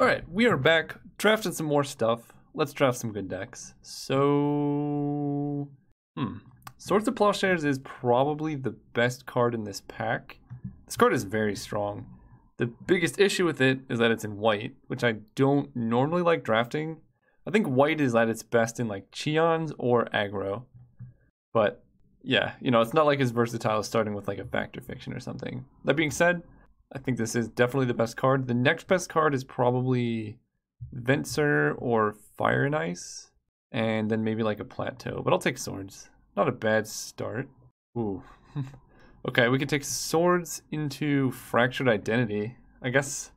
Alright, we are back, drafting some more stuff. Let's draft some good decks. So... Swords of Plowshares is probably the best card in this pack. This card is very strong. The biggest issue with it is that it's in white, which I don't normally like drafting. I think white is at its best in like Cheons or aggro. But yeah, you know, it's not like it's versatile as starting with like a Fact or Fiction or something. That being said, I think this is definitely the best card. The next best card is probably Venser or Fire and Ice, and then maybe like a Plateau, but I'll take Swords. Not a bad start. Ooh. Okay, we can take Swords into Fractured Identity. I guess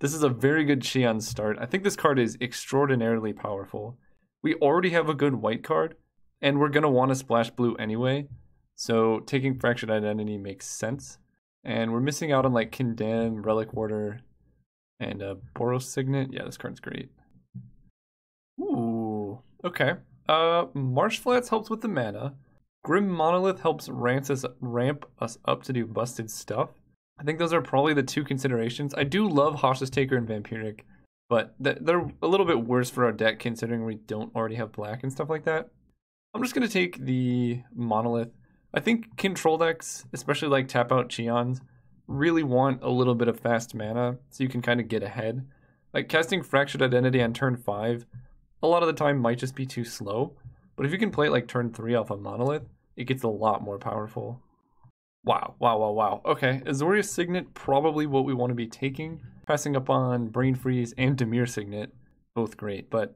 this is a very good Cheon start. I think this card is extraordinarily powerful. We already have a good white card, and we're going to want to splash blue anyway, so taking Fractured Identity makes sense. And we're missing out on like Condemn, Relic Warder, and Boros Signet. Yeah, this card's great. Ooh, okay. Marsh Flats helps with the mana. Grim Monolith helps ramp us up to do busted stuff. I think those are probably the two considerations. I do love Hostage Taker and Vampiric, but they're a little bit worse for our deck considering we don't already have black and stuff like that. I'm just going to take the Monolith. I think control decks, especially like tap out Cheons, really want a little bit of fast mana so you can kind of get ahead. Like casting Fractured Identity on turn 5, a lot of the time might just be too slow, but if you can play it like turn 3 off a Monolith, it gets a lot more powerful. Wow. Okay, Azoria Signet, probably what we want to be taking. Passing up on Brain Freeze and Dimir Signet, both great, but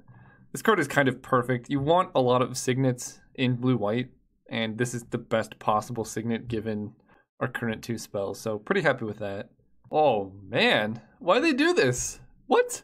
this card is kind of perfect. You want a lot of Signets in blue-white, and this is the best possible Signet given our current 2 spells, so pretty happy with that. Oh man, why they do this? What?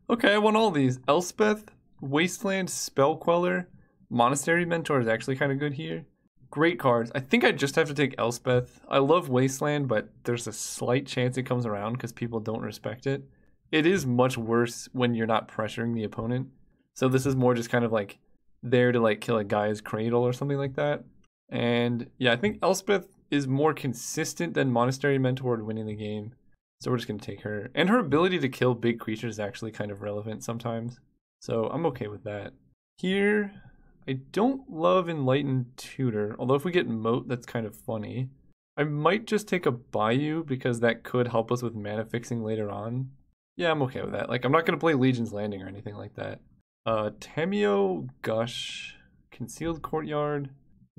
Okay, I want all these. Elspeth, Wasteland, Spell Queller, Monastery Mentor is actually kind of good here. Great cards. I think I just have to take Elspeth. I love Wasteland, but there's a slight chance it comes around because people don't respect it. It is much worse when you're not pressuring the opponent. So this is more just kind of like there to like kill a guy's cradle or something like that. And yeah, I think Elspeth is more consistent than Monastery Mentor winning the game. So we're just going to take her. And her ability to kill big creatures is actually kind of relevant sometimes. So I'm okay with that. Here, I don't love Enlightened Tutor. Although if we get Moat, that's kind of funny. I might just take a Bayou because that could help us with mana fixing later on. Yeah, I'm okay with that. Like, I'm not going to play Legion's Landing or anything like that. Tameo, Gush, Concealed Courtyard.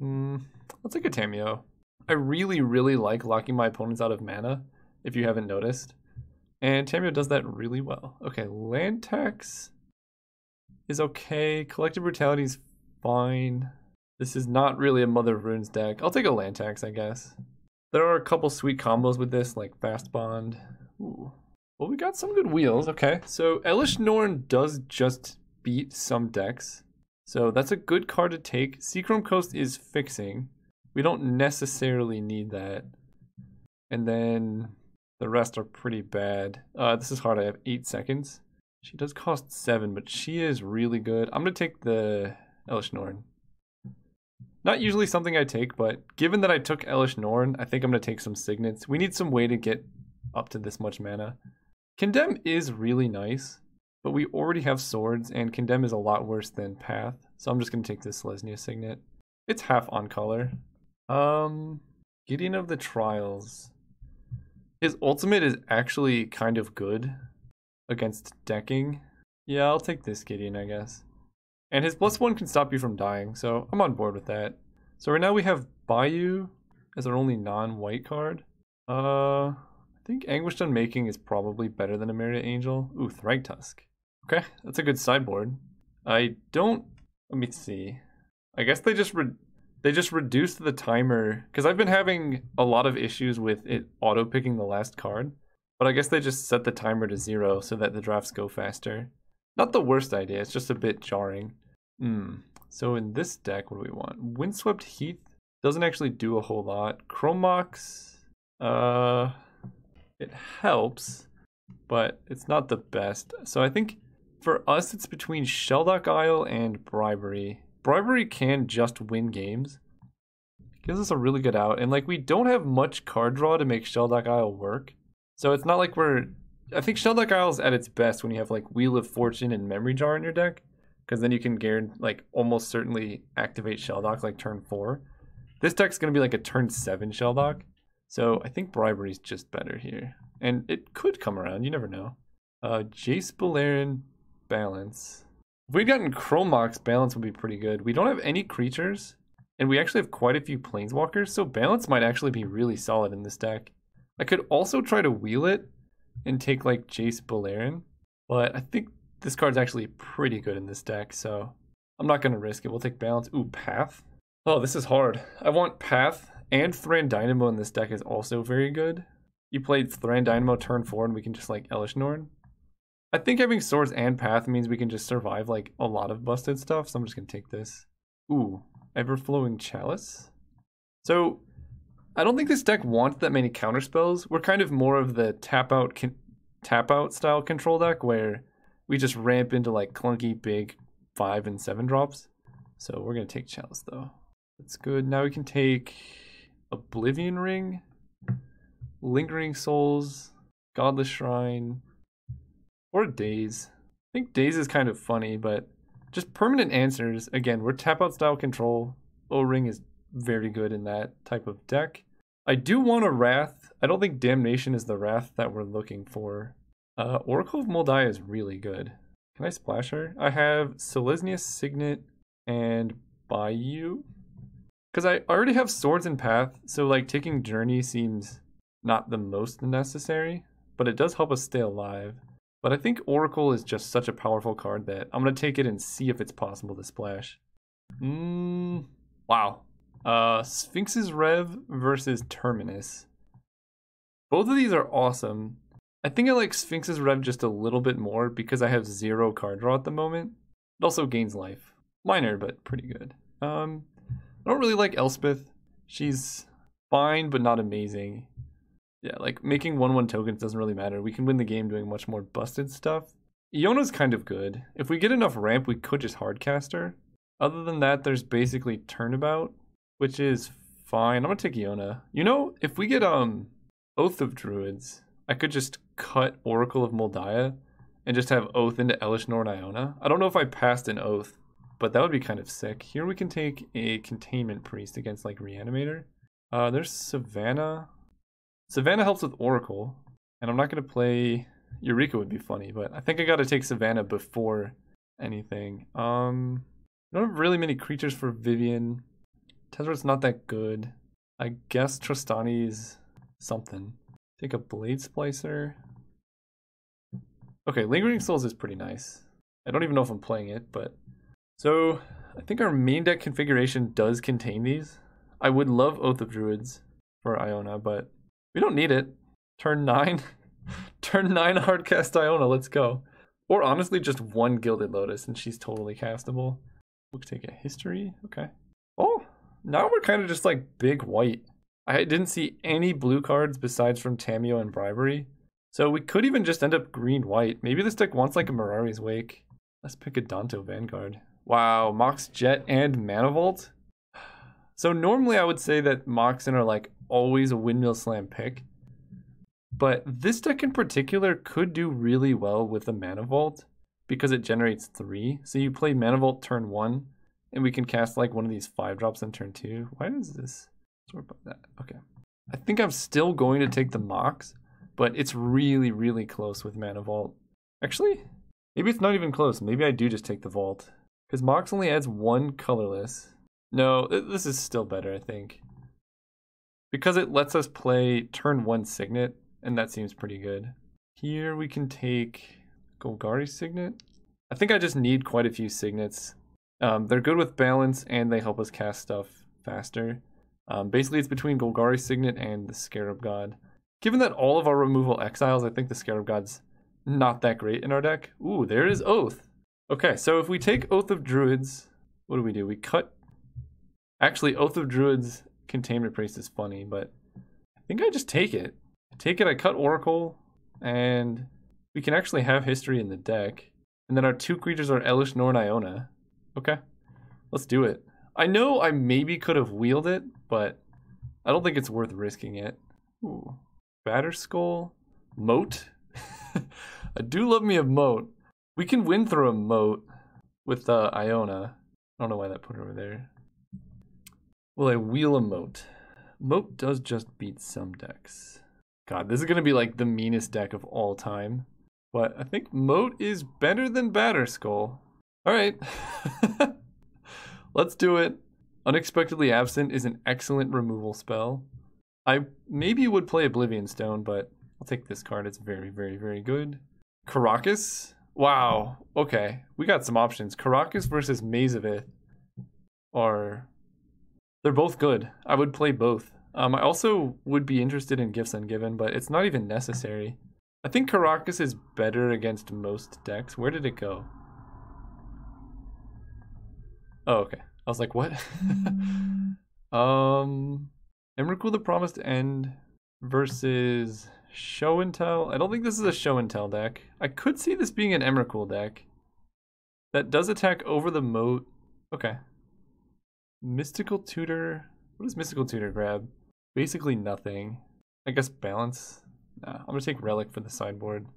I'll take a Tameo. I really like locking my opponents out of mana, if you haven't noticed. And Tameo does that really well. Okay, Land Tax is okay. Collective Brutality is fine. This is not really a Mother of Runes deck. I'll take a Land Tax, I guess. There are a couple sweet combos with this, like Fast Bond. Ooh. Well, we got some good wheels. Okay, so Elish Norn does just beat some decks. So that's a good card to take. Seachrome Coast is fixing. We don't necessarily need that. And then the rest are pretty bad. This is hard. I have 8 seconds. She does cost 7, but she is really good. I'm going to take the Elish Norn. Not usually something I take, but given that I took Elish Norn, I think I'm going to take some Signets. We need some way to get up to this much mana. Condemn is really nice, but we already have Swords, and Condemn is a lot worse than Path, so I'm just going to take this Selesnya Signet. It's half on color. Gideon of the Trials. His ultimate is actually kind of good against decking. Yeah, I'll take this Gideon, I guess. And his +1 can stop you from dying, so I'm on board with that. So right now we have Bayou as our only non-white card. I think Anguished Unmaking is probably better than a Myriad Angel. Ooh, Thragtusk. Okay, that's a good sideboard. Let me see. I guess they just reduced the timer, because I've been having a lot of issues with it auto-picking the last card, but I guess they just set the timer to 0 so that the drafts go faster. Not the worst idea, it's just a bit jarring. So in this deck, what do we want? Windswept Heath doesn't actually do a whole lot. Chromox, it helps, but it's not the best. So I think for us, it's between Sheldock Isle and Bribery. Bribery can just win games. It gives us a really good out. And like, we don't have much card draw to make Sheldock Isle work. So it's not like we're I think Shell Deck Isle is at its best when you have like Wheel of Fortune and Memory Jar in your deck, because then you can guarantee like almost certainly activate Shell Dock like turn 4. This deck's gonna be like a turn 7 Shell Dock, so I think Bribery's just better here, and it could come around. You never know. Jace Beleren Balance. If we'd gotten Chromox, Balance would be pretty good. We don't have any creatures, and we actually have quite a few Planeswalkers, so Balance might actually be really solid in this deck. I could also try to wheel it and take like Jace Beleren, but I think this card's actually pretty good in this deck, so I'm not going to risk it. We'll take Balance. Ooh, Path. Oh, this is hard. I want Path, and Thran Dynamo in this deck is also very good. You played Thran Dynamo turn 4 and we can just like Elish Norn. I think having Swords and Path means we can just survive like a lot of busted stuff, so I'm just going to take this. Ooh, Everflowing Chalice. So I don't think this deck wants that many counterspells. We're kind of more of the tap out style control deck where we just ramp into like clunky big 5 and 7 drops. So we're gonna take Chalice though. That's good. Now we can take Oblivion Ring, Lingering Souls, Godless Shrine, or Daze. I think Daze is kind of funny, but just permanent answers. Again, we're tap out style control. O-Ring is very good in that type of deck. I do want a Wrath. I don't think Damnation is the Wrath that we're looking for. Oracle of Moldiah is really good. Can I splash her? I have Selesnya Signet and Bayou. Because I already have Swords and Path, so like taking Journey seems not the most necessary, but it does help us stay alive. But I think Oracle is just such a powerful card that I'm going to take it and see if it's possible to splash. Wow. Sphinx's Rev versus Terminus. Both of these are awesome. I think I like Sphinx's Rev just a little bit more because I have 0 card draw at the moment. It also gains life. Minor, but pretty good. I don't really like Elspeth. She's fine, but not amazing. Yeah, like making 1/1 tokens doesn't really matter. We can win the game doing much more busted stuff. Iona's kind of good. If we get enough ramp, we could just hardcast her. Other than that, there's basically Turnabout, which is fine. I'm gonna take Iona. You know, if we get Oath of Druids, I could just cut Oracle of Moldiah and just have Oath into Elish Norn Iona. I don't know if I passed an Oath, but that would be kind of sick. Here we can take a Containment Priest against like Reanimator. There's Savannah. Savannah helps with Oracle, and I'm not going to play... Eureka would be funny, but I think I got to take Savannah before anything. I don't have really many creatures for Vivian. Tezzret's not that good. I guess Tristani's something. Take a Blade Splicer. Okay, Lingering Souls is pretty nice. I don't even know if I'm playing it, but... So, I think our main deck configuration does contain these. I would love Oath of Druids for Iona, but we don't need it. Turn 9. Turn 9 hardcast Iona, let's go. Or honestly, just 1 Gilded Lotus, and she's totally castable. We'll take a History, okay. Oh, now we're kind of just like big white. I didn't see any blue cards besides from Tamiyo and Bribery. So we could even just end up green-white. Maybe this deck wants like a Mirari's Wake. Let's pick a Danto Vanguard. Wow, Mox Jet and Mana Vault? So normally I would say that Moxen are like always a Windmill Slam pick. But this deck in particular could do really well with a Mana Vault because it generates 3. So you play Mana Vault turn 1 and we can cast like one of these 5-drops on turn 2. Why is this? Sort by that. Okay. I think I'm still going to take the Mox, but it's really, really close with Mana Vault. Actually, maybe it's not even close. Maybe I do just take the Vault. Because Mox only adds 1 colorless. No, this is still better, I think. Because it lets us play turn 1 Signet, and that seems pretty good. Here we can take Golgari Signet. I think I just need quite a few Signets. They're good with balance, and they help us cast stuff faster. Basically, it's between Golgari Signet and the Scarab God. Given that all of our removal exiles, I think the Scarab God's not that great in our deck. Ooh, there is Oath. Okay, so if we take Oath of Druids, what do? We cut... Actually, Oath of Druids Containment Priest is funny, but I think I just take it. I cut Oracle, and we can actually have History in the deck. And then our 2 creatures are Elish Norn Iona. Okay, let's do it. I know I maybe could have wheeled it, but I don't think it's worth risking it. Ooh. Batterskull, Moat, I do love me a moat. We can win through a moat with Iona. I don't know why that put her over there. Will I wheel a moat? Moat does just beat some decks. God, this is going to be like the meanest deck of all time. But I think moat is better than Batterskull. Alright. Let's do it. Unexpectedly Absent is an excellent removal spell. I maybe would play Oblivion Stone, but I'll take this card. It's very, very, very good. Karakas? Wow. Okay. We got some options. Karakas versus Mazavith are... They're both good. I would play both. I also would be interested in Gifts Ungiven, but it's not even necessary. I think Karakas is better against most decks. Where did it go? Oh, okay. I was like, what? Emrakul the Promised End versus Show and Tell. I don't think this is a Show and Tell deck. I could see this being an Emrakul deck. That does attack over the moat. Okay. Mystical Tutor. What does Mystical Tutor grab? Basically nothing. I guess Balance. Nah, I'm gonna take Relic for the sideboard.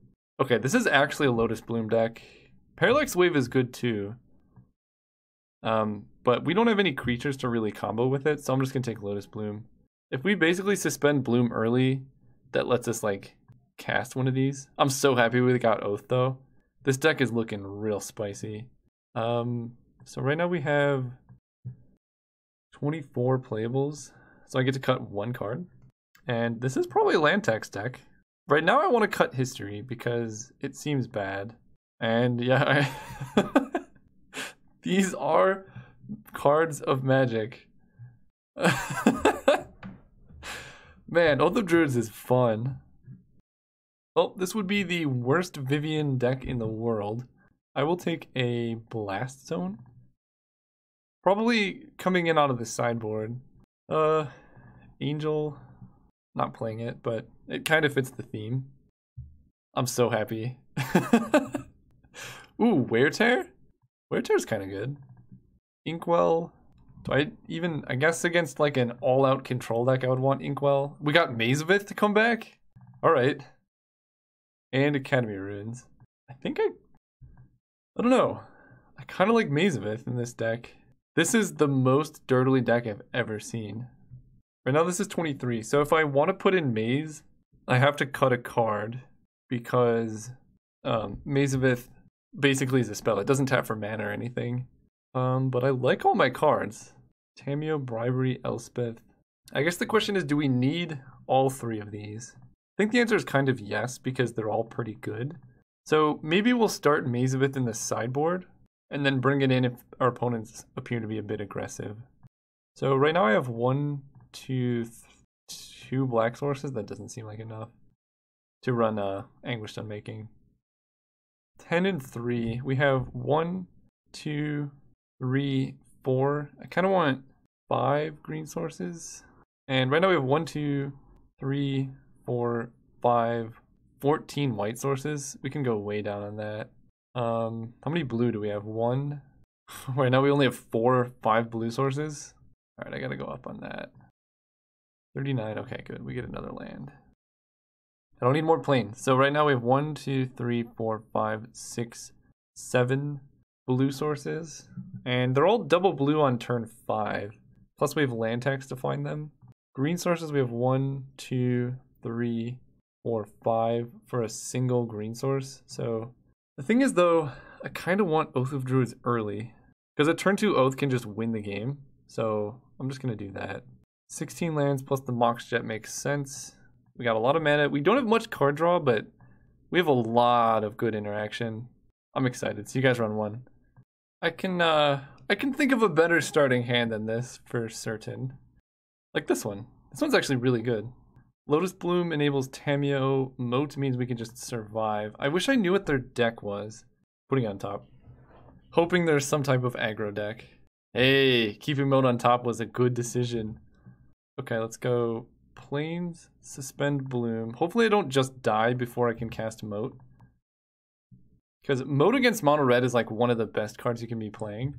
Okay, this is actually a Lotus Bloom deck. Parallax Wave is good too. But we don't have any creatures to really combo with it, so I'm just gonna take Lotus Bloom. If we basically suspend Bloom early, that lets us like cast one of these. I'm so happy we got Oath though. This deck is looking real spicy. So right now we have 24 playables, so I get to cut one card. And this is probably a land tax deck. Right now I want to cut History because it seems bad. And yeah, these are cards of Magic. Man, Oath of Druids is fun. Well, this would be the worst Vivian deck in the world. I will take a Blast Zone. Probably coming in out of the sideboard. Angel, not playing it, but it kind of fits the theme. I'm so happy. Ooh, Wear Tear? Wear Tear's kind of good. Inkwell. Do I guess against like an all-out control deck I would want Inkwell. We got Mazavith to come back? Alright. And Academy Ruins. I don't know. I kind of like Mazavith in this deck. This is the most dirtily deck I've ever seen. Right now this is 23, so if I want to put in Maze, I have to cut a card because Mazavith basically is a spell. It doesn't tap for mana or anything. But I like all my cards. Tameo, Bribery, Elspeth. I guess the question is, do we need all three of these? I think the answer is kind of yes, because they're all pretty good. So maybe we'll start Mazavith in the sideboard, and then bring it in if our opponents appear to be a bit aggressive. So right now I have 2 black sources. That doesn't seem like enough to run Anguished Unmaking. 10 and 3. We have 1, 2, 3, 4. I kind of want 5 green sources. And right now we have 1, 2, 3, 4, 5, 14 white sources. We can go way down on that. How many blue do we have? 1. Right now we only have 4 or 5 blue sources. Alright, I gotta go up on that. 39, okay, good. We get another land. I don't need more planes. So right now we have 1, 2, 3, 4, 5, 6, 7 blue sources. And they're all double blue on turn 5. Plus we have land tax to find them. Green sources we have 1, 2, 3, 4, 5 for a single green source. So the thing is though, I kind of want Oath of Druids early. Because a turn 2 Oath can just win the game. So I'm just going to do that. 16 lands plus the Mox Jet makes sense. We got a lot of mana. We don't have much card draw, but we have a lot of good interaction. I'm excited. So you guys run 1. I can think of a better starting hand than this for certain. Like this one. This one's actually really good. Lotus Bloom enables Tameo. Moat means we can just survive. I wish I knew what their deck was. Putting it on top. Hoping there's some type of aggro deck. Hey, keeping Moat on top was a good decision. Okay, let's go Plains, Suspend Bloom. Hopefully I don't just die before I can cast Moat. Because Moat against Mono Red is like one of the best cards you can be playing.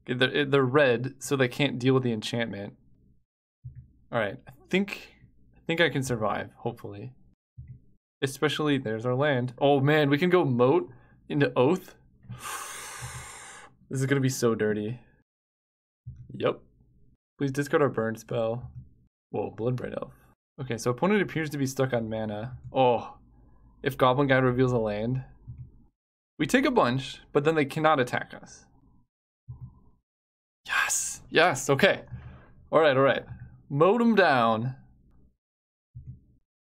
They're red, so they can't deal with the enchantment. Alright, I think I can survive, hopefully. Especially, there's our land. Oh man, we can go moat into Oath. This is gonna be so dirty. Yep. Please discard our burn spell. Whoa, Bloodbraid Elf. Okay, so opponent appears to be stuck on mana. Oh, if Goblin Guide reveals a land. We take a bunch, but then they cannot attack us. Yes, yes, okay. All right. Moat them down.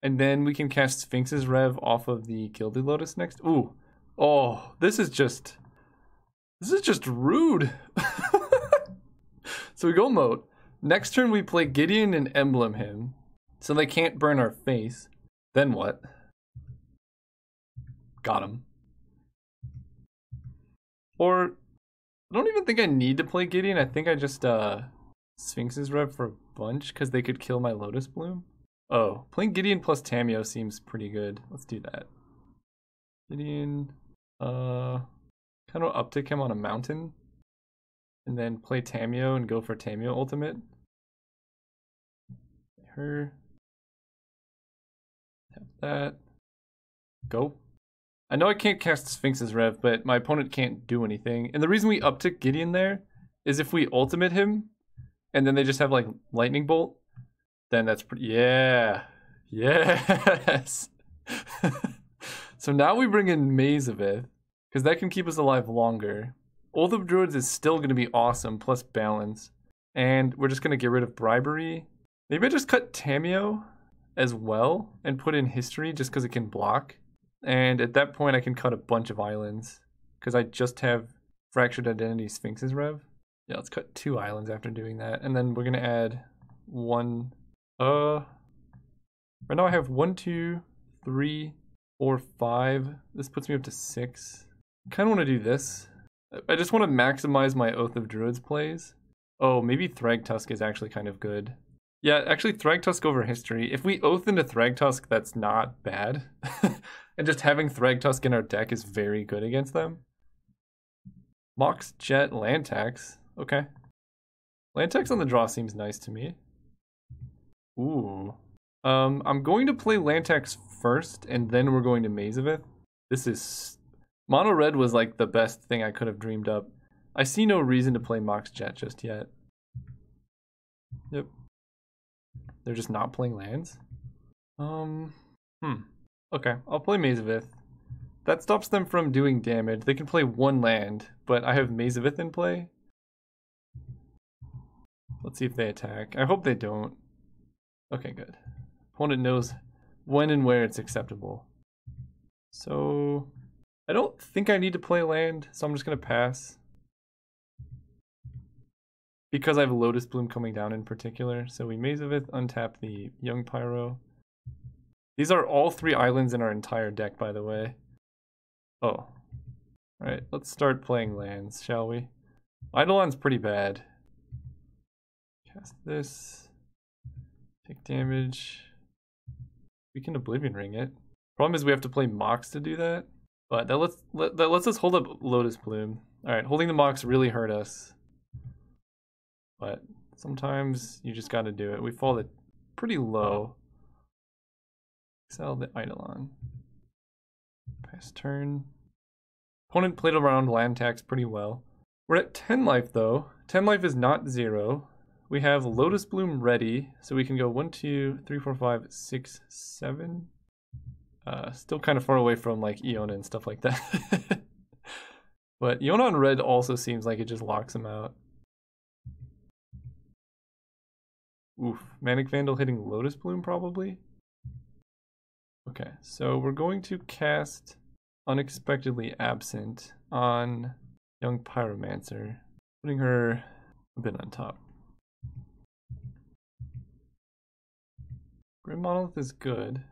And then we can cast Sphinx's Rev off of the Gilded Lotus next. Ooh, oh, this is just rude. So we go moat. Next turn we play Gideon and Emblem him, so they can't burn our face. Then what? Got him. Or, I don't even think I need to play Gideon. I think I just Sphinx's Rev for a bunch, because they could kill my Lotus Bloom. Oh, playing Gideon plus Tameo seems pretty good. Let's do that. Gideon, kind of uptick him on a mountain. And then play Tameo and go for Tameo ultimate. Her. Have that. Go. I know I can't cast Sphinx's Rev, but my opponent can't do anything. And the reason we uptick Gideon there is if we ultimate him, and then they just have like Lightning Bolt, then that's pretty, yeah. Yes. So now we bring in Mazavith, because that can keep us alive longer. Oath of Druids is still going to be awesome, plus balance. And we're just going to get rid of Bribery. Maybe I just cut Tameo as well and put in History just because it can block. And at that point I can cut a bunch of islands because I just have Fractured Identity Sphinx's Rev. Yeah, let's cut 2 islands after doing that. And then we're going to add 1. Right now I have 1, 2, 3, 4, 5. This puts me up to 6. I kind of want to do this. I just want to maximize my Oath of Druids plays. Oh, maybe Thragtusk is actually kind of good. Yeah, actually Thragtusk over History. If we Oath into Thragtusk, that's not bad. And just having Thragtusk in our deck is very good against them. Mox Jet land tax. Okay. Land tax on the draw seems nice to me. Ooh. I'm going to play land tax first, and then we're going to Mazavith. This is... Mono red was like the best thing I could have dreamed up. I see no reason to play Mox Jet just yet. Yep. They're just not playing lands? Okay, I'll play Mazavith. That stops them from doing damage. They can play 1 land, but I have Mazavith in play. Let's see if they attack. I hope they don't. Okay, good. Opponent knows when and where it's acceptable. So... I don't think I need to play land, so I'm just going to pass. Because I have Lotus Bloom coming down in particular. So we Mazavith, untap the Young Pyro. These are all 3 islands in our entire deck, by the way. Oh. Alright, let's start playing lands, shall we? Eidolon's pretty bad. Cast this. Take damage. We can Oblivion Ring it. Problem is we have to play Mox to do that. But that lets us hold up Lotus Bloom. Alright, holding the Mox really hurt us. But sometimes you just gotta do it. We fall it pretty low. Sell the Eidolon. Pass turn. Opponent played around land tax pretty well. We're at 10 life though. 10 life is not 0. We have Lotus Bloom ready, so we can go 1, 2, 3, 4, 5, 6, 7. Still kind of far away from like Iona and stuff like that. But Iona on red also seems like it just locks him out. Oof, Manic Vandal hitting Lotus Bloom probably. Okay, so we're going to cast Unexpectedly Absent on Young Pyromancer, putting her a bit on top. Grim Monolith is good.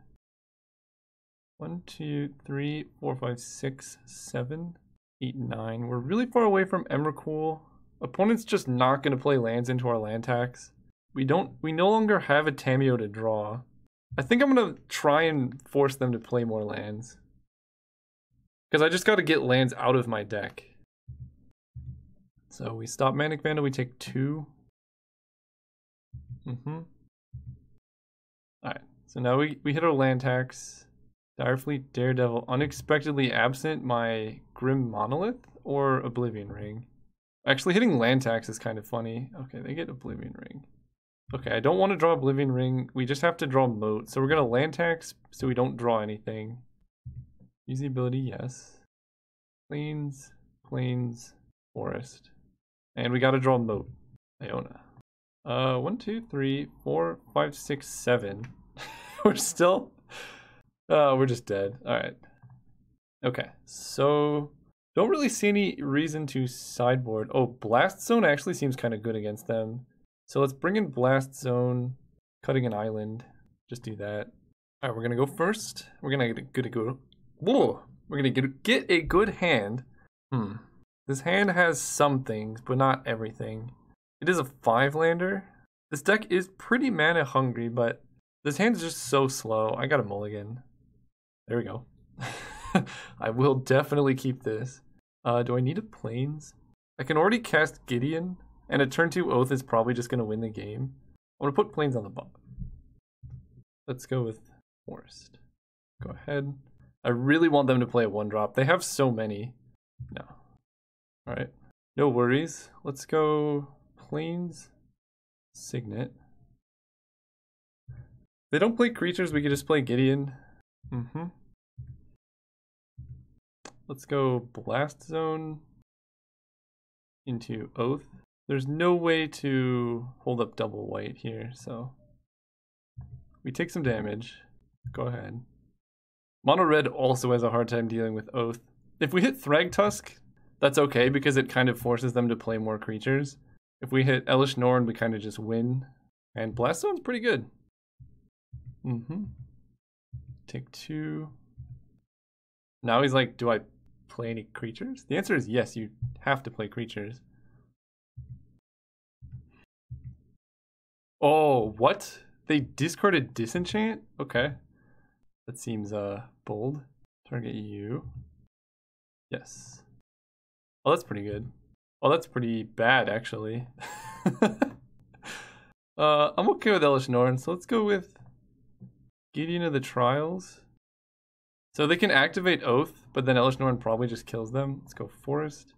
1, 2, 3, 4, 5, 6, 7, 8, 9. We're really far away from Emrakul. Opponent's just not going to play lands into our land tax. We no longer have a Tameo to draw. I think I'm going to try and force them to play more lands. Because I just got to get lands out of my deck. So we stop Manic Vandal, we take 2. Alright, so now we hit our land tax. Direfleet, Daredevil, unexpectedly absent my Grim Monolith or Oblivion Ring. Actually, hitting land tax is kind of funny. Okay, they get Oblivion Ring. Okay, I don't want to draw Oblivion Ring. We just have to draw Moat. So we're going to land tax so we don't draw anything. Use the ability, yes. Plains, Plains, Forest. And we got to draw Moat. Iona. 1, 2, 3, 4, 5, 6, 7. We're still... we're just dead. Alright. Okay, so... Don't really see any reason to sideboard. Oh, Blast Zone actually seems kind of good against them. So let's bring in Blast Zone, cutting an island. Just do that. Alright, we're gonna go first. We're gonna get a good hand. This hand has some things, but not everything. It is a 5-lander. This deck is pretty mana hungry, but this hand's just so slow. I got a mulligan. There we go. I will definitely keep this. Do I need a Plains? I can already cast Gideon, and a turn 2 Oath is probably just going to win the game. I'm going to put Plains on the bottom. Let's go with Forest. Go ahead. I really want them to play a 1-drop. They have so many. No. Alright. No worries. Let's go Plains, Signet. If they don't play creatures, we could just play Gideon. Let's go Blast Zone into Oath. There's no way to hold up double white here, so we take some damage. Go ahead. Mono red also has a hard time dealing with Oath. If we hit Thragtusk, that's okay because it kind of forces them to play more creatures. If we hit Elish Norn, we kind of just win. And Blast Zone's pretty good. Take 2. Now he's like, do I play any creatures? The answer is yes, you have to play creatures. Oh, what? They discarded Disenchant? Okay. That seems bold. Target you. Yes. Oh, that's pretty good. Oh, that's pretty bad, actually. I'm okay with Elish Norn, so let's go with Gideon of the Trials. So they can activate Oath, but then Elish Norn probably just kills them. Let's go Forest.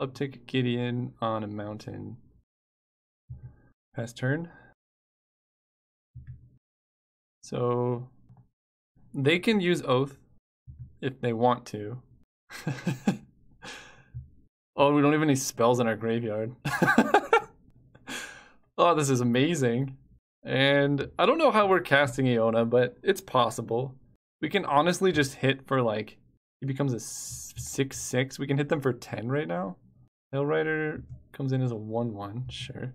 Uptick Gideon on a mountain. Pass turn. So they can use Oath if they want to. Oh, we don't have any spells in our graveyard. Oh, this is amazing. And I don't know how we're casting Iona, but it's possible. We can honestly just hit for like, he becomes a 6/6. We can hit them for 10 right now. Hellrider comes in as a 1/1, sure.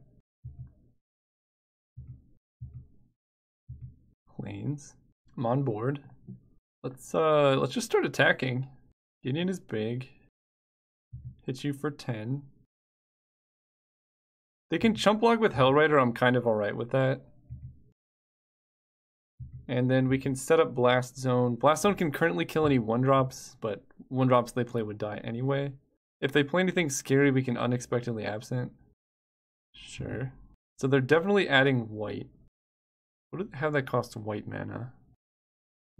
Plains. I'm on board. Let's just start attacking. Gideon is big. Hits you for 10. They can chump block with Hellrider. I'm kind of alright with that. And then we can set up Blast Zone. Blast Zone can currently kill any 1-drops, but 1-drops they play would die anyway. If they play anything scary, we can unexpectedly absent. Sure. So they're definitely adding white. What do they have that costs white mana?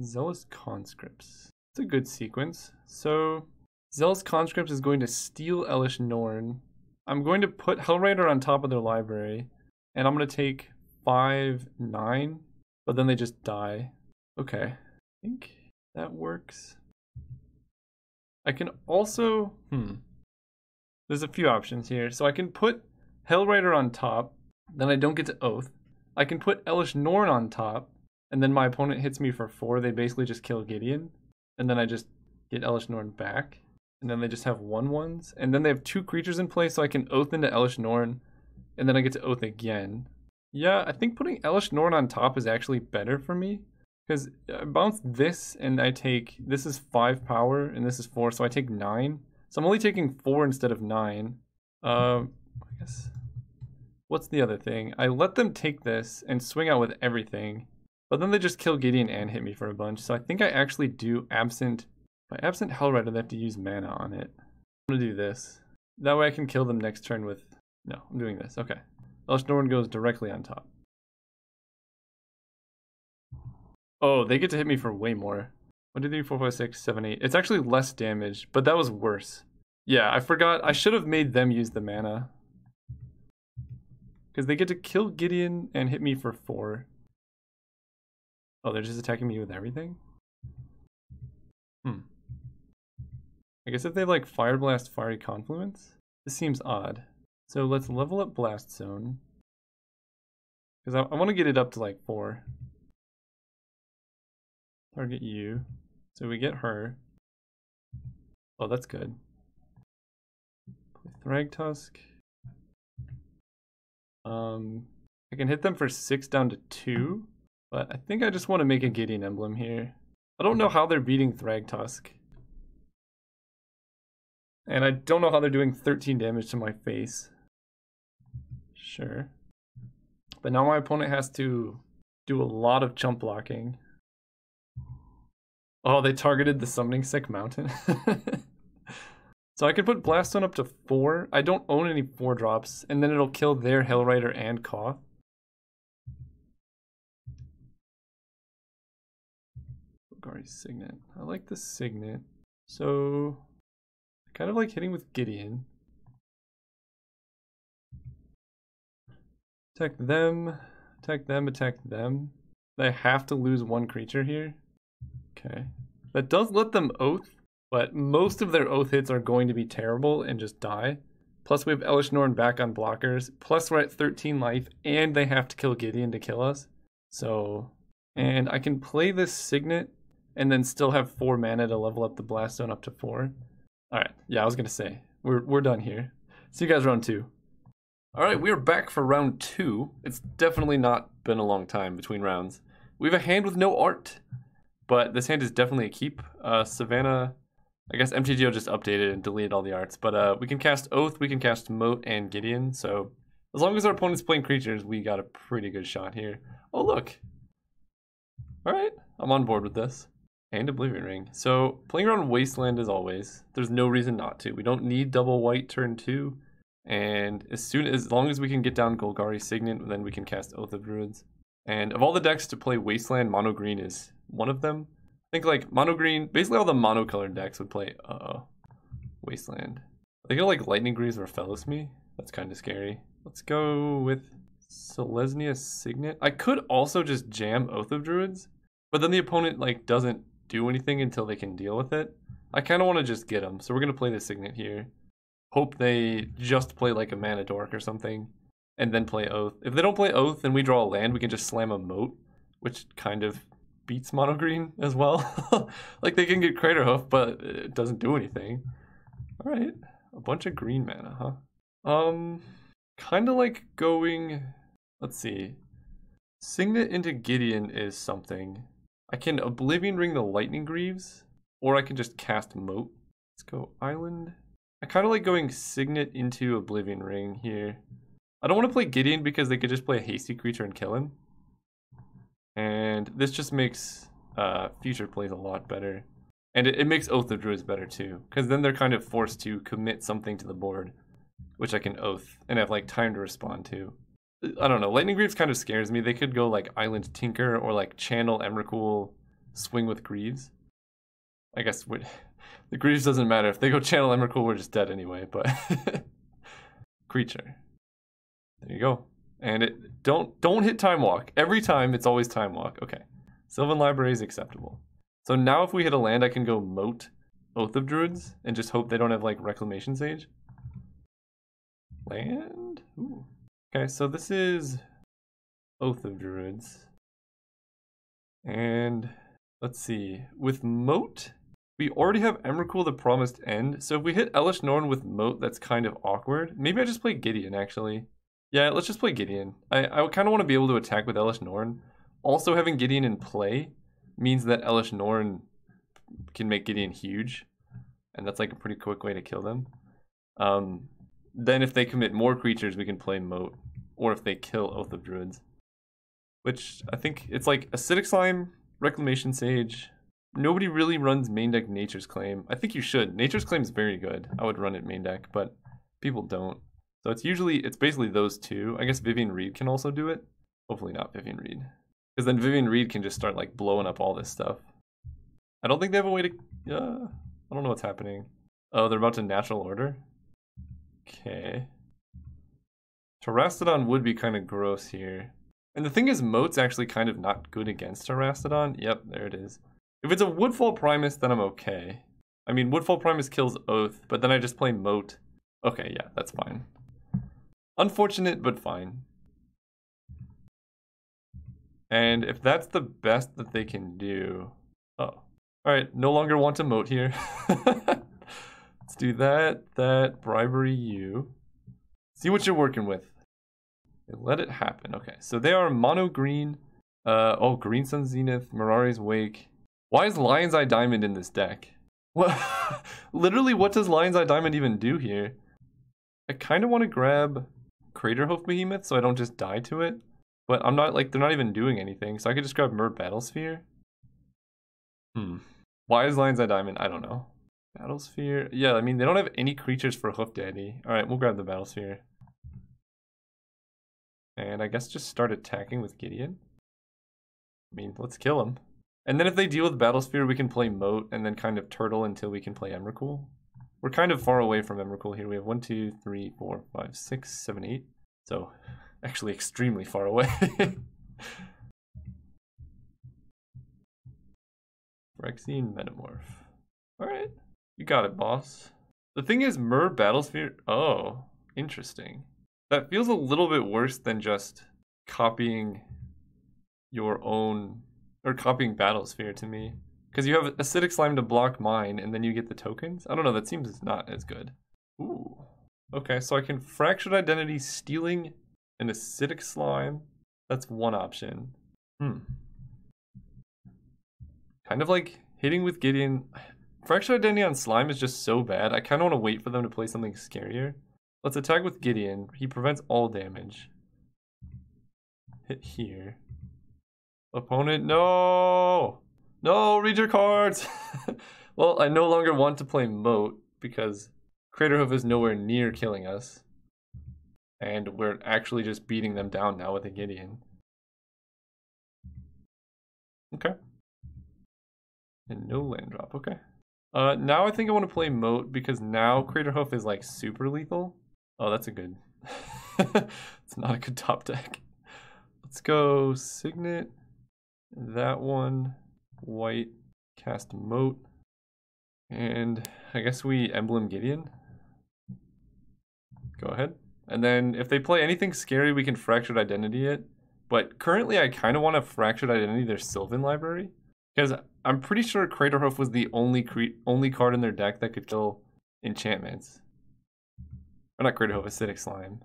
Zealous Conscripts. It's a good sequence. So Zealous Conscripts is going to steal Elish Norn. I'm going to put Hellrider on top of their library, and I'm going to take 5, 9. But then they just die. Okay, I think that works. I can also, there's a few options here. So I can put Hellrider on top, then I don't get to Oath. I can put Elish Norn on top, and then my opponent hits me for 4. They basically just kill Gideon, and then I just get Elish Norn back. And then they just have 1/1s, and then they have 2 creatures in play, so I can Oath into Elish Norn, and then I get to Oath again. Yeah, I think putting Elish Norn on top is actually better for me. Because I bounce this and I take, this is 5 power and this is 4, so I take 9. So I'm only taking 4 instead of 9. I guess, what's the other thing? I let them take this and swing out with everything. But then they just kill Gideon and hit me for a bunch. So I think I actually do absent, by absent Hellrider they have to use mana on it. I'm gonna do this. That way I can kill them next turn with, no, I'm doing this, okay. Elish Norn goes directly on top. Oh, they get to hit me for way more. 1, 2, 3, 4, 5, 6, 7, 8. It's actually less damage, but that was worse. Yeah, I forgot. I should have made them use the mana. Because they get to kill Gideon and hit me for 4. Oh, they're just attacking me with everything? I guess if they have like Fire Blast, Fiery Confluence, this seems odd. So let's level up Blast Zone. Because I want to get it up to like 4. Target you. So we get her. Oh, that's good. Play Thragtusk. I can hit them for 6 down to 2. But I think I just want to make a Gideon emblem here. I don't know how they're beating Thragtusk. And I don't know how they're doing 13 damage to my face. Sure. But now my opponent has to do a lot of chump blocking. Oh, they targeted the Summoning Sick Mountain. So I could put Blast Zone up to 4. I don't own any 4-drops, and then it'll kill their Hellrider and Koth. Golgari Signet. I like the Signet. So I kind of like hitting with Gideon. Attack them, attack them, attack them. They have to lose 1 creature here. Okay. That does let them Oath, but most of their Oath hits are going to be terrible and just die. Plus we have Elesh Norn back on blockers. Plus we're at 13 life and they have to kill Gideon to kill us. So, and I can play this Signet and then still have 4 mana to level up the Blast Zone up to 4. Alright, yeah, I was gonna say, we're done here. See you guys round 2. Alright, we are back for round 2. It's definitely not been a long time between rounds. We have a hand with no art, but this hand is definitely a keep. Savannah, I guess MTGO just updated and deleted all the arts, but we can cast Oath, we can cast Moat and Gideon, so as long as our opponent's playing creatures, we got a pretty good shot here. Oh look! Alright, I'm on board with this. And Oblivion Ring. So, playing around Wasteland as always. There's no reason not to. We don't need double white turn 2. And as long as we can get down Golgari Signet, then we can cast Oath of Druids. And of all the decks to play Wasteland, Mono Green is one of them. I think like Mono Green, basically all the monocolored decks would play Wasteland. I think like Lightning Greaves or Fellows Me. That's kind of scary. Let's go with Selesnya Signet. I could also just jam Oath of Druids, but then the opponent like doesn't do anything until they can deal with it. I kind of want to just get them, so we're going to play the Signet here. Hope they just play like a Mana Dork or something, and then play Oath. If they don't play Oath and we draw a land, we can just slam a Moat, which kind of beats Mono Green as well. Like they can get Crater Hoof, but it doesn't do anything. Alright, a bunch of green mana, huh? Kind of like going, let's see. Signet into Gideon is something. I can Oblivion Ring the Lightning Greaves, or I can just cast Moat. Let's go Island. I kind of like going Signet into Oblivion Ring here. I don't want to play Gideon because they could just play a hasty creature and kill him. And this just makes future plays a lot better. And it makes Oath of Druids better too, because then they're kind of forced to commit something to the board, which I can Oath and have like time to respond to. I don't know, Lightning Greaves kind of scares me. They could go like Island Tinker or like Channel Emrakul, Swing with Greaves. I guess the Greaves doesn't matter. If they go Channel Emrakul, we're just dead anyway, but creature. There you go. And it don't hit Time Walk. Every time it's always Time Walk. Okay. Sylvan Library is acceptable. So now if we hit a land, I can go Moat Oath of Druids and just hope they don't have like Reclamation Sage. Land? Ooh. Okay, so this is Oath of Druids. And let's see. With Moat, we already have Emrakul the Promised End. So if we hit Elesh Norn with Moat, that's kind of awkward. Maybe I just play Gideon, actually. Yeah, let's just play Gideon. I kind of want to be able to attack with Elesh Norn. Also, having Gideon in play means that Elesh Norn can make Gideon huge. And that's like a pretty quick way to kill them. Then if they commit more creatures, we can play Moat. Or if they kill Oath of Druids. Which, I think, it's like Acidic Slime, Reclamation Sage. Nobody really runs main deck Nature's Claim. I think you should. Nature's Claim is very good. I would run it main deck, but people don't. So it's basically those two. I guess Vivian Reed can also do it. Hopefully not Vivian Reed. Because then Vivian Reed can just start like blowing up all this stuff. I don't think they have a way to... I don't know what's happening. Oh, they're about to natural order? Okay. Terastodon would be kind of gross here. And the thing is, Moat's actually kind of not good against Terastodon. Yep, there it is. If it's a Woodfall Primus, then I'm okay. I mean, Woodfall Primus kills Oath, but then I just play Moat. Okay, yeah, that's fine. Unfortunate, but fine. And if that's the best that they can do... Oh. Alright, no longer want to Moat here. Let's do that, bribery you. See what you're working with. Let it happen. Okay, so they are mono green. Oh, Green Sun Zenith, Mirari's Wake. Why is Lion's Eye Diamond in this deck? What? Literally, what does Lion's Eye Diamond even do here? I kind of want to grab Craterhoof Behemoth so I don't just die to it. But I'm not, like, they're not even doing anything. So I could just grab Mer Battlesphere. Why is Lion's Eye Diamond? I don't know. Battlesphere. Yeah, I mean, they don't have any creatures for Hoof Daddy. Alright, we'll grab the Battlesphere. And I guess just start attacking with Gideon. I mean, let's kill him. And then if they deal with Battlesphere, we can play Moat and then kind of turtle until we can play Emrakul. We're kind of far away from Emrakul here. We have 1, 2, 3, 4, 5, 6, 7, 8. So, actually extremely far away. Phyrexian Metamorph. Alright. You got it, boss. The thing is, Mer Battlesphere... Oh, interesting. That feels a little bit worse than just copying your own... Or copying Battlesphere to me. Because you have Acidic Slime to block mine, and then you get the tokens? I don't know, that seems not as good. Ooh. Okay, so I can Fractured Identity stealing an Acidic Slime. That's one option. Kind of like hitting with Gideon. Fractured Identity on Slime is just so bad. I kind of want to wait for them to play something scarier. Let's attack with Gideon. He prevents all damage. Hit here. Opponent, no! No, read your cards! Well, I no longer want to play Moat because Craterhoof is nowhere near killing us. And we're actually just beating them down now with a Gideon. Okay. And no land drop, okay. Now I think I want to play Moat because now Craterhoof is like super lethal. Oh, that's a good... It's not a good top deck. Let's go Signet. That one. White. Cast Moat. And I guess we Emblem Gideon. Go ahead. And then if they play anything scary, we can Fractured Identity it. But currently I kind of want to Fractured Identity their Sylvan library. Because I'm pretty sure Craterhoof was the only card in their deck that could kill enchantments. Or not Craterhoof, Acidic Slime.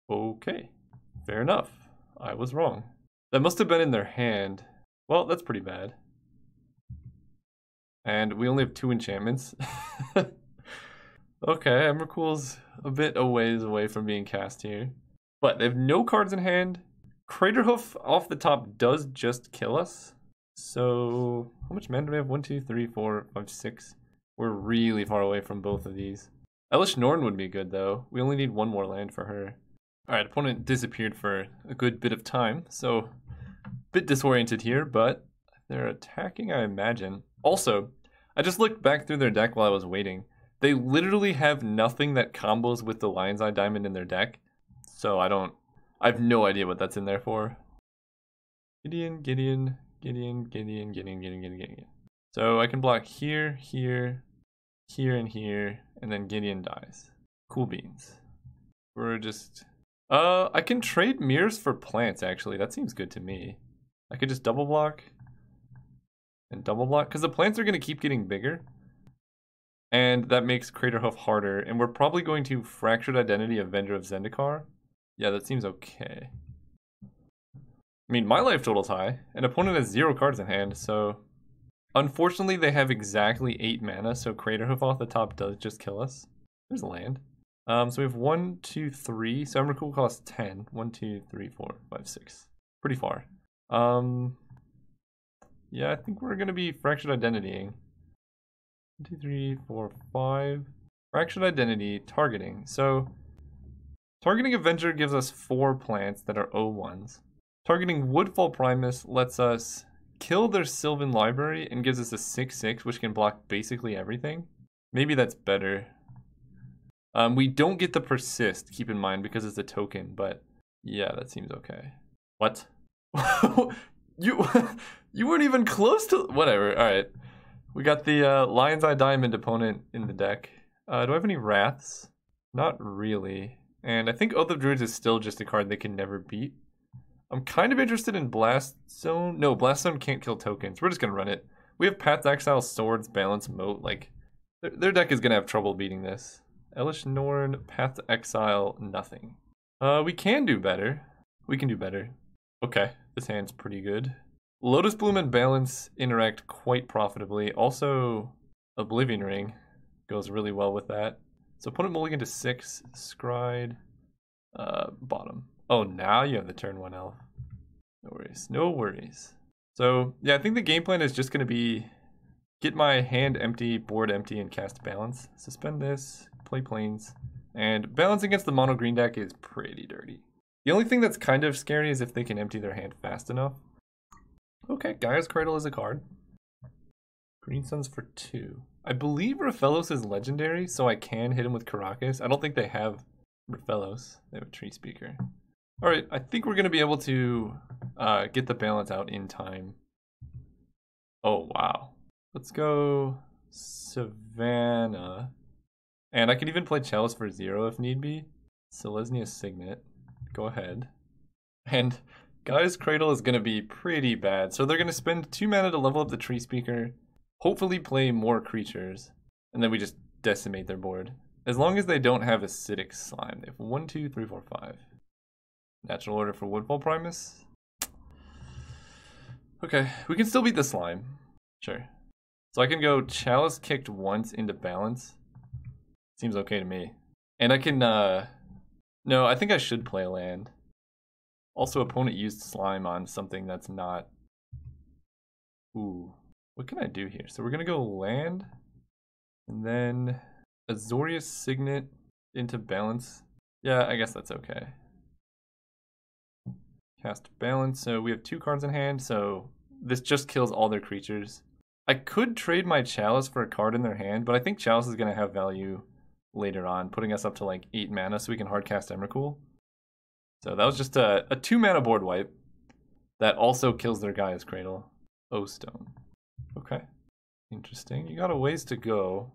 Okay, fair enough. I was wrong. That must have been in their hand. Well, that's pretty bad. And we only have 2 enchantments. Okay, Emrakul's a bit a ways away from being cast here. But they have no cards in hand. Craterhoof off the top does just kill us. So, how much mana do we have? 1, 2, 3, 4, 5, 6. We're really far away from both of these. Elish Norn would be good though. We only need 1 more land for her. Alright, opponent disappeared for a good bit of time, so a bit disoriented here, but they're attacking, I imagine. Also, I just looked back through their deck while I was waiting. They literally have nothing that combos with the Lion's Eye Diamond in their deck, so I have no idea what that's in there for. Gideon, Gideon, Gideon, Gideon, Gideon, Gideon, Gideon, Gideon. So I can block here, here, here, and here, and then Gideon dies. Cool beans. We're just... I can trade mirrors for plants, actually. That seems good to me. I could just double block and double block, because the plants are going to keep getting bigger. And that makes Craterhoof harder, and we're probably going to Fractured Identity Avenger of Zendikar. Yeah, that seems okay. I mean, my life total's high, and opponent has 0 cards in hand, so... Unfortunately, they have exactly 8 mana, so Craterhoof off the top does just kill us. There's a land. So we have 1, 2, 3. So Emrakul costs 10. 1, 2, 3, 4, 5, 6. Pretty far. Yeah, I think we're gonna be Fractured Identitying. 1, 2, 3, 4, 5. Fractured Identity, targeting. So targeting Avenger gives us 4 plants that are 0-1s. Targeting Woodfall Primus lets us kill their Sylvan Library and gives us a 6/6, which can block basically everything. Maybe that's better. We don't get the persist, keep in mind, because it's a token, but yeah, that seems okay. What? you you weren't even close to... Whatever, alright. We got the Lion's Eye Diamond opponent in the deck. Do I have any Wraths? Not really. And I think Oath of Druids is still just a card they can never beat. I'm kind of interested in Blast Zone. No, Blast Zone can't kill tokens. We're just going to run it. We have Path to Exile, Swords, Balance, Moat. Like, their deck is going to have trouble beating this. Elish Norn, Path to Exile, nothing. We can do better. We can do better. Okay, this hand's pretty good. Lotus Bloom and Balance interact quite profitably. Also, Oblivion Ring goes really well with that. So opponent mulligan to 6, Scryed, bottom. Oh, now you have the turn 1 elf. No worries, no worries. So, yeah, I think the game plan is just going to be get my hand empty, board empty, and cast Balance. Suspend this, play Plains, and Balance against the mono green deck is pretty dirty. The only thing that's kind of scary is if they can empty their hand fast enough. Okay, Gaia's Cradle is a card. Green Suns for 2. I believe Raphelos is legendary, so I can hit him with Karakas. I don't think they have Raphelos. They have a Tree Speaker. Alright, I think we're going to be able to get the Balance out in time. Oh, wow. Let's go Savannah. And I can even play Chalice for 0 if need be. Selesnya Signet. Go ahead. And Gaia's Cradle is going to be pretty bad. So they're going to spend 2 mana to level up the Tree Speaker. Hopefully play more creatures. And then we just decimate their board. As long as they don't have Acidic Slime. They have 1, 2, 3, 4, 5. Natural Order for Woodfall Primus. Okay, we can still beat the slime. Sure. So I can go Chalice kicked once into Balance. Seems okay to me. And I can, no, I think I should play a land. Also, opponent used slime on something that's not... Ooh. What can I do here? So we're going to go land. And then Azorius Signet into Balance. Yeah, I guess that's okay. Cast Balance. So we have 2 cards in hand. So this just kills all their creatures. I could trade my Chalice for a card in their hand, but I think Chalice is going to have value later on, putting us up to like 8 mana so we can hardcast Emrakul. So that was just a 2 mana board wipe that also kills their Gaia's Cradle. O-Stone. Okay. Interesting. You got a ways to go.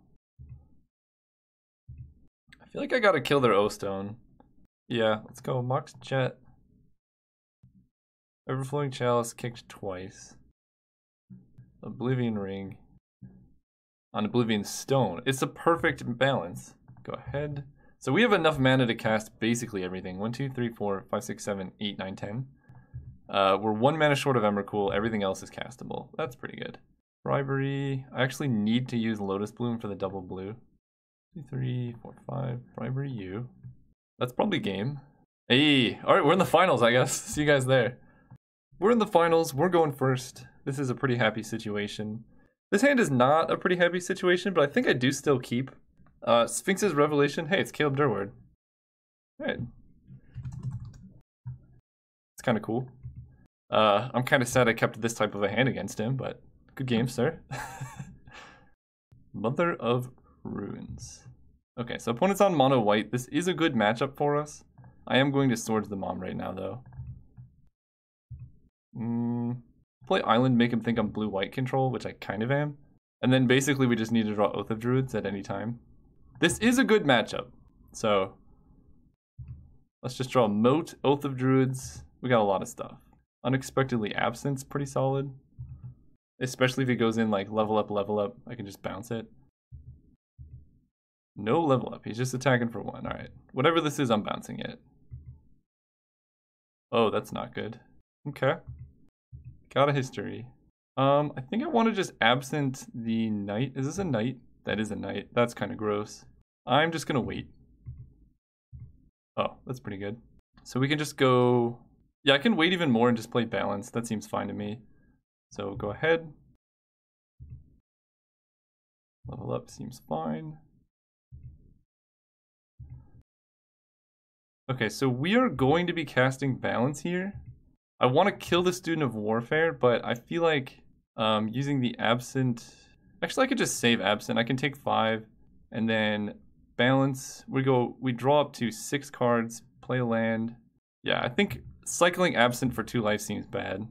I feel like I gotta kill their O-Stone. Yeah, let's go. Mox Jet. Overflowing Chalice kicked twice. Oblivion Ring. On Oblivion Stone. It's a perfect balance. Go ahead. So we have enough mana to cast basically everything. 1, 2, 3, 4, 5, 6, 7, 8, 9, 10. We're 1 mana short of Emrakul. Everything else is castable. That's pretty good. Bribery. I actually need to use Lotus Bloom for the double blue. 2, 3, 4, 5. Bribery you. That's probably game. Hey, alright, we're in the finals, I guess. See you guys there. We're in the finals. We're going first. This is a pretty happy situation. This hand is not a pretty happy situation, but I think I do still keep. Sphinx's Revelation. Hey, it's Caleb Durward. Alright. It's kind of cool. I'm kind of sad I kept this type of a hand against him, but good game, sir. Mother of Ruins. Okay, so opponent's on mono white. This is a good matchup for us. I am going to Swords the Mom right now, though. Play Island, make him think I'm blue-white control, which I kind of am. And then basically we just need to draw Oath of Druids at any time. This is a good matchup. So let's just draw Moat, Oath of Druids. We got a lot of stuff. Unexpectedly Absence, pretty solid. Especially if he goes in like level up, I can just bounce it. No level up, he's just attacking for 1. Alright, whatever this is, I'm bouncing it. Oh, that's not good. Okay. Got a history. I think I want to just absent the knight. Is this a knight? That is a knight. That's kind of gross. I'm just going to wait. Oh, that's pretty good. So we can just go... Yeah, I can wait even more and just play Balance. That seems fine to me. So go ahead. Level up seems fine. Okay, so we are going to be casting Balance here. I want to kill the Student of Warfare, but I feel like using the Absent... Actually, I could just save Absent. I can take 5, and then balance. We draw up to 6 cards, play a land. Yeah, I think cycling Absent for 2 life seems bad.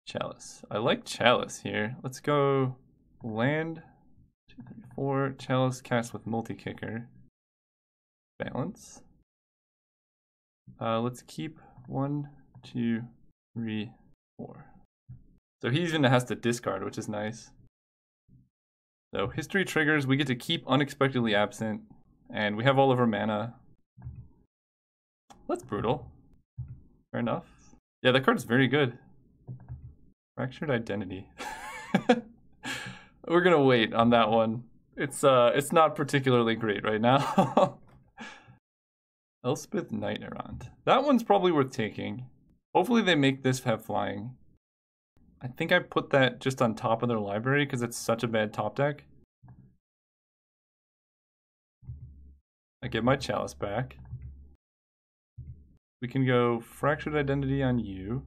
Chalice. I like Chalice here. Let's go land. 2, 3, 4. Chalice cast with multi-kicker. Balance. Let's keep 1, 2, 3, 4. So he even has to discard, which is nice. So history triggers, we get to keep unexpectedly absent, and we have all of our mana. That's brutal. Fair enough. Yeah, that card's very good. Fractured Identity. We're gonna wait on that one. It's not particularly great right now. Elspeth Knight Errant. That one's probably worth taking. Hopefully they make this have flying. I think I put that just on top of their library because it's such a bad top deck. I get my Chalice back. We can go Fractured Identity on you.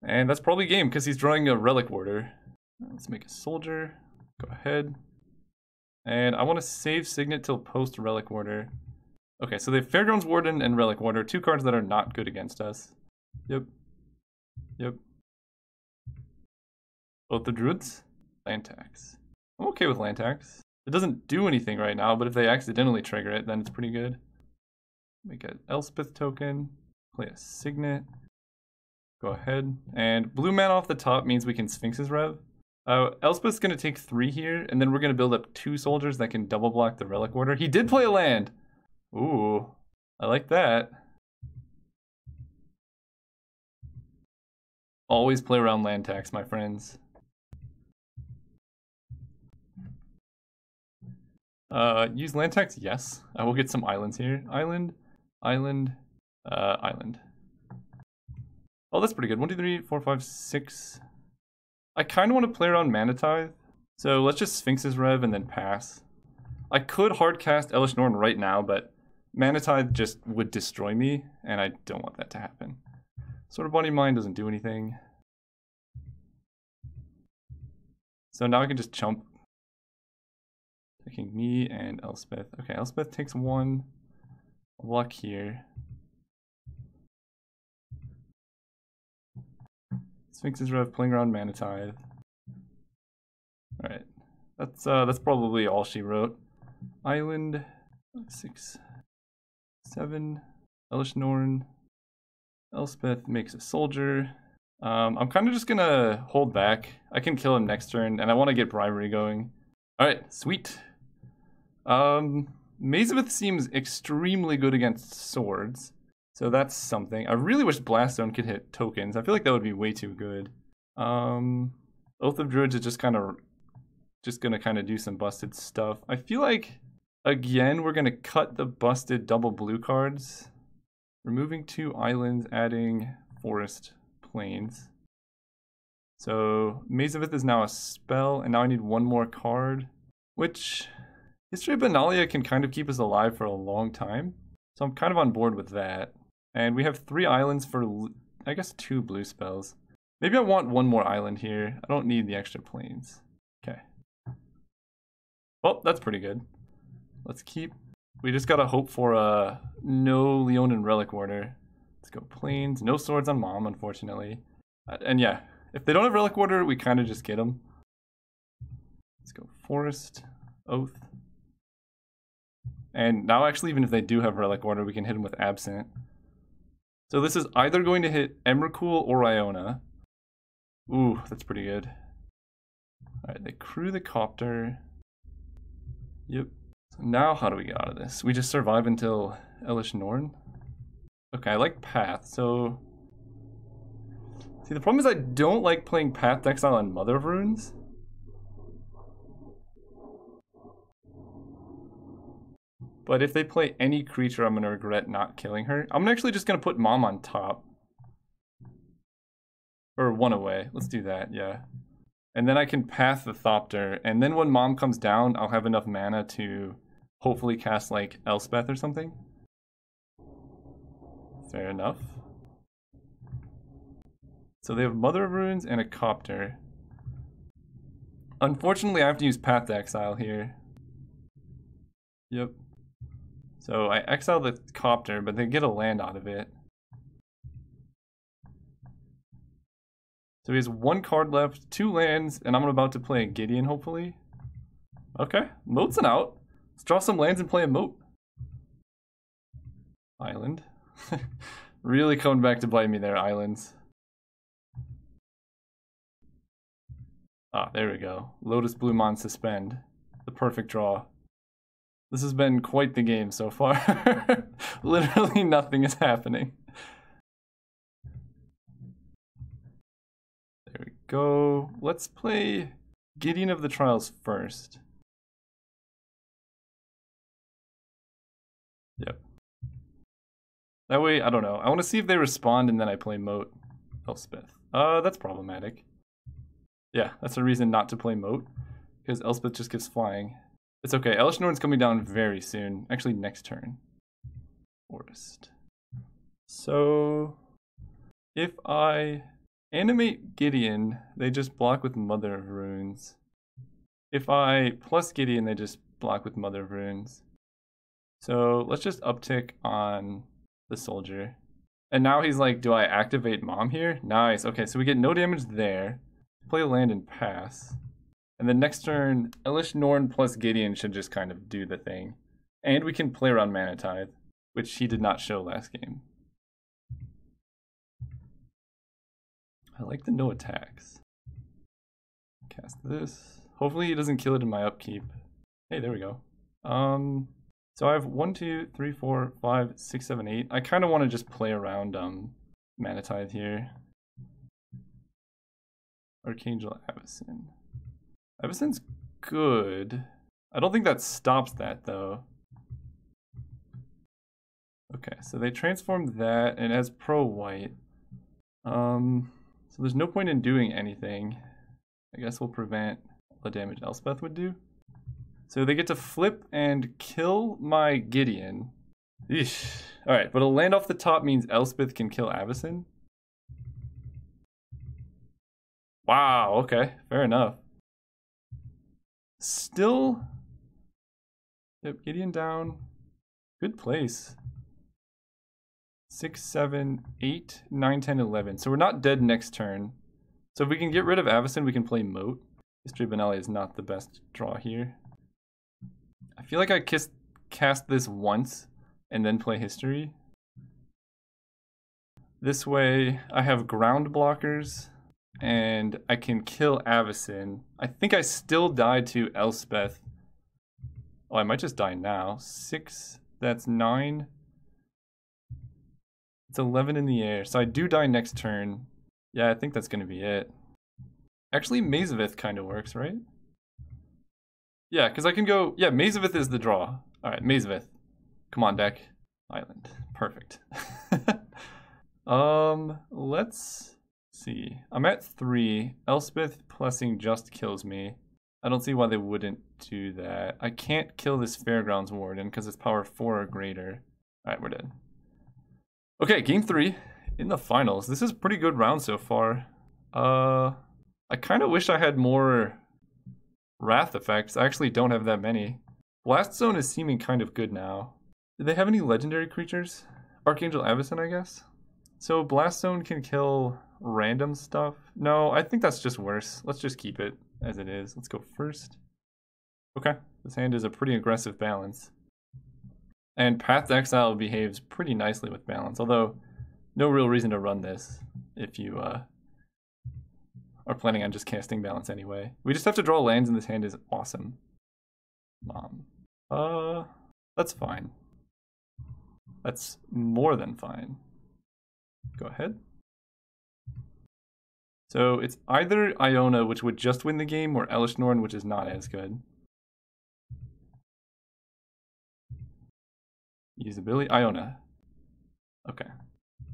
And that's probably game because he's drawing a Relic Warder. Let's make a Soldier. Go ahead. And I want to save Signet till post Relic Warder. Okay, so they have Fairgrounds Warden and Relic Warder, 2 cards that are not good against us. Yep. Yep. Both the Druids? Land tax. I'm okay with land tax. It doesn't do anything right now, but if they accidentally trigger it, then it's pretty good. Make an Elspeth token. Play a Signet. Go ahead. And blue mana off the top means we can Sphinx's Rev. Elspeth's going to take 3 here, and then we're going to build up 2 soldiers that can double block the Relic Warder. He did play a land! Ooh, I like that. Always play around land tax, my friends. Use land tax? Yes. I will get some islands here. Island, island, island. Oh, that's pretty good. 1, 2, 3, 4, 5, 6. I kind of want to play around Mana Tithe. So let's just Sphinx's Rev and then pass. I could hard cast Elish Norn right now, but Mana Tithe just would destroy me, and I don't want that to happen. Sort of Body Mind doesn't do anything. So now I can just chump. Taking me and Elspeth. Okay, Elspeth takes 1. Block here. Sphinx's Rev playing around Mana Tithe. Alright. That's probably all she wrote. Island 6, 7. Elish Norn. Elspeth makes a soldier. I'm kind of just gonna hold back. I can kill him next turn, and I want to get bribery going. Alright, sweet. Mazavith seems extremely good against swords, so that's something. I really wish Blaststone could hit tokens. I feel like that would be way too good. Oath of Druids is just gonna do some busted stuff. I feel like, again, we're gonna cut the busted double blue cards. Removing 2 islands, adding forest plains. So Mazavith is now a spell, and now I need 1 more card, which History of Benalia can kind of keep us alive for a long time. So I'm kind of on board with that. And we have 3 islands for, I guess, 2 blue spells. Maybe I want 1 more island here. I don't need the extra plains. Okay. Well, that's pretty good. Let's keep. We just gotta hope for no Leonin Relic Warder. Let's go plains. No swords on Mom, unfortunately. And yeah, if they don't have Relic Warder, we kind of just get them. Let's go forest, oath. And now actually, even if they do have Relic Warder, we can hit them with Absent. So this is either going to hit Emrakul or Iona. Ooh, that's pretty good. Alright, they crew the copter. Yep. So now how do we get out of this? We just survive until Elish Norn? Okay, I like Path, so... See, the problem is I don't like playing Path to Exile on Mother of Runes. But if they play any creature, I'm going to regret not killing her. I'm actually just going to put Mom on top. Or 1 away. Let's do that, yeah. And then I can Path the Thopter, and then when Mom comes down, I'll have enough mana to hopefully cast, like, Elspeth or something. Fair enough. So they have Mother of Runes and a Copter. Unfortunately, I have to use Path to Exile here. Yep. So I exile the Copter, but they get a land out of it. So he has 1 card left, 2 lands, and I'm about to play a Gideon, hopefully. Okay, Moat's an out. Let's draw some lands and play a Moat. Island. Really coming back to bite me there, Islands. Ah, there we go. Lotus Bloom Suspend. The perfect draw. This has been quite the game so far. Literally nothing is happening. There we go. Let's play Gideon of the Trials first. Yep. That way, I don't know. I want to see if they respond and then I play Moat. Elspeth. That's problematic. Yeah, that's a reason not to play Moat. Because Elspeth just gives flying. It's okay. Elesh Norn's coming down very soon. Actually, next turn. Forest. So, if I animate Gideon, they just block with Mother of Runes. If I plus Gideon, they just block with Mother of Runes. So, let's just uptick on the soldier. And now he's like, do I activate Mom here? Nice. Okay, so we get no damage there. Play a land and pass. And then next turn, Elesh Norn plus Gideon should just kind of do the thing. And we can play around Mana Tithe, which he did not show last game. I like the no attacks. Cast this. Hopefully he doesn't kill it in my upkeep. Hey, there we go. So I have 1, 2, 3, 4, 5, 6, 7, 8. I kind of want to just play around Mana Tithe here. Archangel Avacyn. Avacyn's good. I don't think that stops that though. Okay, so they transformed that and it has pro white. So there's no point in doing anything. I guess we'll prevent the damage Elspeth would do. So they get to flip and kill my Gideon. Eesh. Alright, but a land off the top means Elspeth can kill Avacyn. Wow, okay, fair enough. Still, yep, Gideon down. Good place. 6, 7, 8, 9, 10, 11. So we're not dead next turn. So if we can get rid of Avacyn, we can play Moat. History of Benelli is not the best draw here. I feel like I cast this once and then play History. This way I have ground blockers and I can kill Avacyn. I think I still die to Elspeth. Oh, I might just die now. 6, that's 9. It's 11 in the air, so I do die next turn. Yeah, I think that's going to be it. Actually, Mazavith kind of works, right? Yeah, because I can go... Yeah, Mazavith is the draw. Alright, Mazavith. Come on, deck. Island. Perfect. Let's see. I'm at 3. Elspeth plussing just kills me. I don't see why they wouldn't do that. I can't kill this Fairgrounds Warden because it's power 4 or greater. Alright, we're dead. Okay, game 3 in the finals. This is a pretty good round so far. I kind of wish I had more Wrath effects. I actually don't have that many. Blast Zone is seeming kind of good now. Do they have any legendary creatures? Archangel Avacyn, I guess? So Blast Zone can kill random stuff? No, I think that's just worse. Let's just keep it as it is. Let's go first. Okay, this hand is a pretty aggressive balance. And Path to Exile behaves pretty nicely with balance, although no real reason to run this if you are planning on just casting balance anyway. We just have to draw lands and this hand is awesome. That's fine. That's more than fine. Go ahead. So it's either Iona, which would just win the game, or Elesh Norn, which is not as good. Usability, Iona. Okay,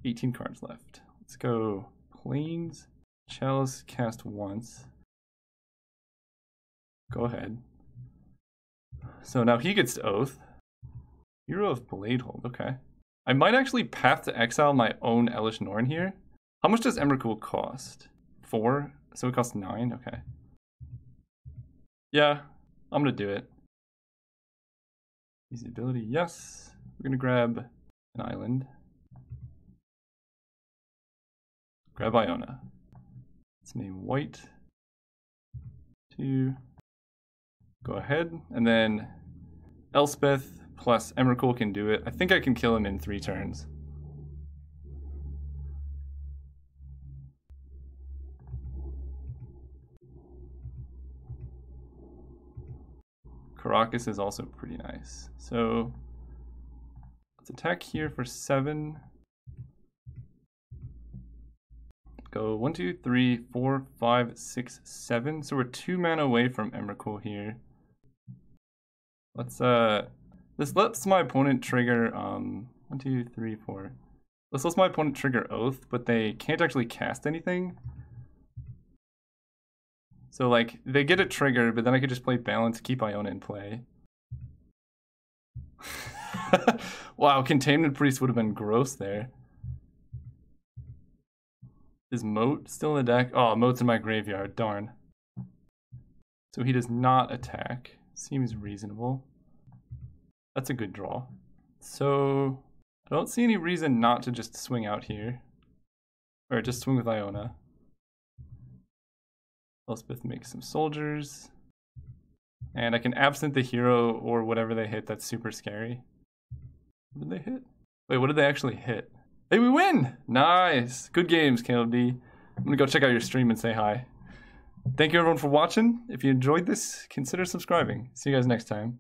18 cards left. Let's go Plains, Chalice, cast once. Go ahead. So now he gets to Oath. Hero of Bladehold, okay. I might actually Path to Exile my own Elesh Norn here. How much does Emrakul cost? 4? So it costs 9? Okay. Yeah, I'm gonna do it. Easy ability, yes. We're gonna grab an island. Grab Iona. Let's name white. 2. Go ahead, and then Elspeth plus Emrakul can do it. I think I can kill him in 3 turns. Caracas is also pretty nice. So let's attack here for 7. Go 1, 2, 3, 4, 5, 6, 7. So we're 2 mana away from Emrakul here. Let's this lets my opponent trigger 1, 2, 3, 4. This lets my opponent trigger Oath, but they can't actually cast anything. So like they get a trigger, but then I could just play Balance, keep Iona in play. Wow, Containment Priest would have been gross there. Is Moat still in the deck? Oh, Moat's in my graveyard, darn. So he does not attack. Seems reasonable. That's a good draw. So I don't see any reason not to just swing out here. Or just swing with Iona. Elspeth makes some soldiers. And I can absent the hero or whatever they hit that's super scary. What did they hit? Wait, what did they actually hit? Hey, we win! Nice! Good games, Caleb D. I'm gonna go check out your stream and say hi. Thank you everyone for watching. If you enjoyed this, consider subscribing. See you guys next time.